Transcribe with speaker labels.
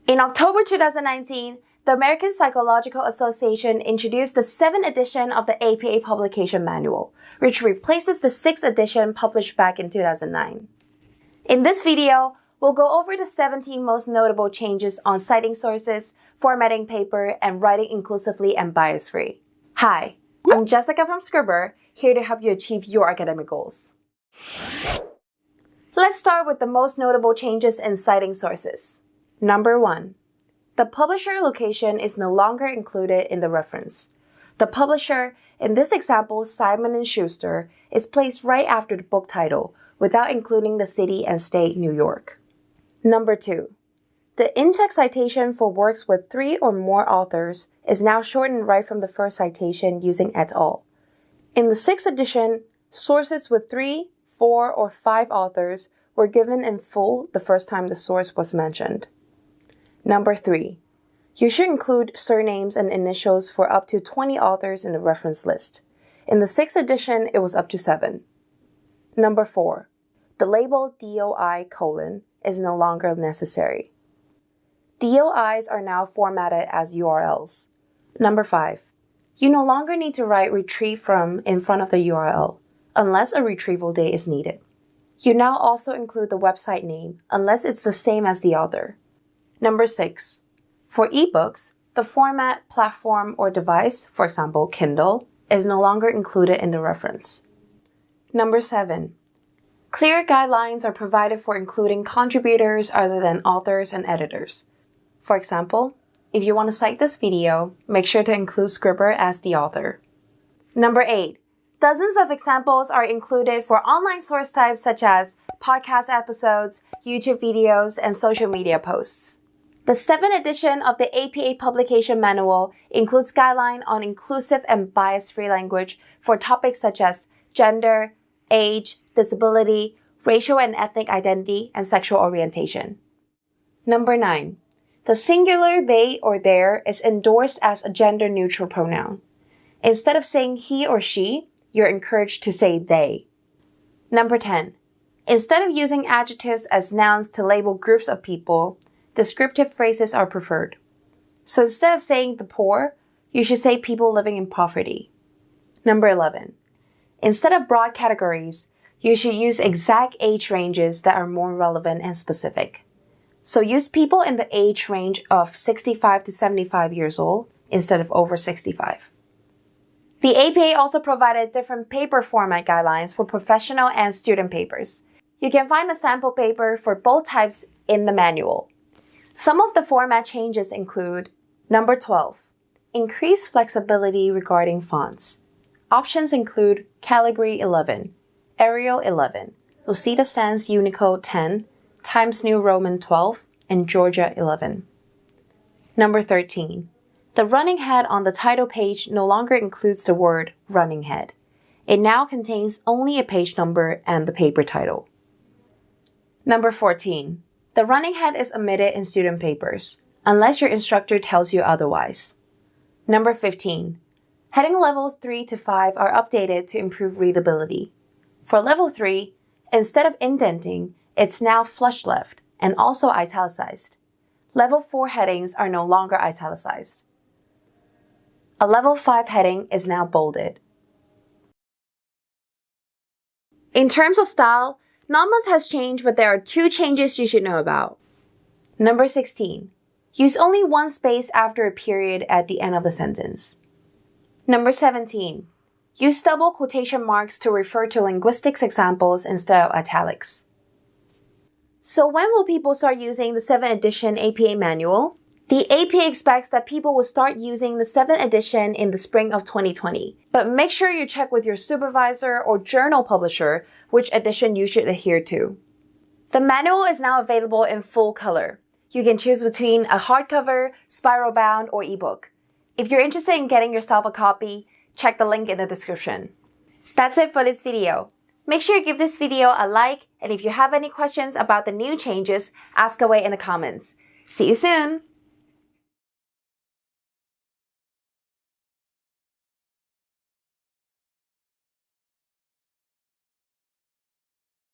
Speaker 1: In October 2019, the American Psychological Association introduced the 7th edition of the APA Publication Manual, which replaces the 6th edition published back in 2009. In this video, we'll go over the 17 most notable changes on citing sources, formatting paper, and writing inclusively and bias-free. Hi, I'm Jessica from Scribber, here to help you achieve your academic goals. Let's start with the most notable changes in citing sources. Number 1. The publisher location is no longer included in the reference. The publisher, in this example Simon & Schuster, is placed right after the book title, without including the city and state New York. Number 2. The in-text citation for works with 3 or more authors is now shortened right from the first citation using et al. In the 6th edition, sources with 3, 4, or 5 authors were given in full the first time the source was mentioned. Number 3. You should include surnames and initials for up to 20 authors in the reference list. In the 6th edition, it was up to 7. Number 4. The label DOI: is no longer necessary. DOIs are now formatted as URLs. Number 5. You no longer need to write retrieve from in front of the URL, unless a retrieval date is needed. You now also include the website name, unless it's the same as the author. Number 6. For ebooks, the format, platform, or device, for example, Kindle, is no longer included in the reference. Number 7. Clear guidelines are provided for including contributors other than authors and editors. For example, if you want to cite this video, make sure to include Scribber as the author. Number 8. Dozens of examples are included for online source types such as podcast episodes, YouTube videos, and social media posts. The 7th edition of the APA Publication Manual includes guidelines on inclusive and bias-free language for topics such as gender, age, disability, racial and ethnic identity, and sexual orientation. Number 9. The singular they or their is endorsed as a gender-neutral pronoun. Instead of saying he or she, you're encouraged to say they. Number 10. Instead of using adjectives as nouns to label groups of people, descriptive phrases are preferred. So instead of saying the poor, you should say people living in poverty. Number 11. Instead of broad categories, you should use exact age ranges that are more relevant and specific. So use people in the age range of 65 to 75 years old instead of over 65. The APA also provided different paper format guidelines for professional and student papers. You can find a sample paper for both types in the manual. Some of the format changes include: Number 12. Increased flexibility regarding fonts. Options include Calibri 11, Arial 11, Lucida Sans Unicode 10, Times New Roman 12, and Georgia 11. Number 13. The running head on the title page no longer includes the word running head. It now contains only a page number and the paper title. Number 14. The running head is omitted in student papers, unless your instructor tells you otherwise. Number 15. Heading levels 3 to 5 are updated to improve readability. For level 3, instead of indenting, it's now flush left and also italicized. Level 4 headings are no longer italicized. A level 5 heading is now bolded. In terms of style, not much has changed, but there are 2 changes you should know about. Number 16. Use only one space after a period at the end of the sentence. Number 17. Use double quotation marks to refer to linguistics examples instead of italics. So when will people start using the 7th edition APA manual? The APA expects that people will start using the 7th edition in the spring of 2020. But make sure you check with your supervisor or journal publisher which edition you should adhere to. The manual is now available in full color. You can choose between a hardcover, spiral bound, or ebook. If you're interested in getting yourself a copy, check the link in the description. That's it for this video. Make sure you give this video a like, and if you have any questions about the new changes, ask away in the comments. See you soon!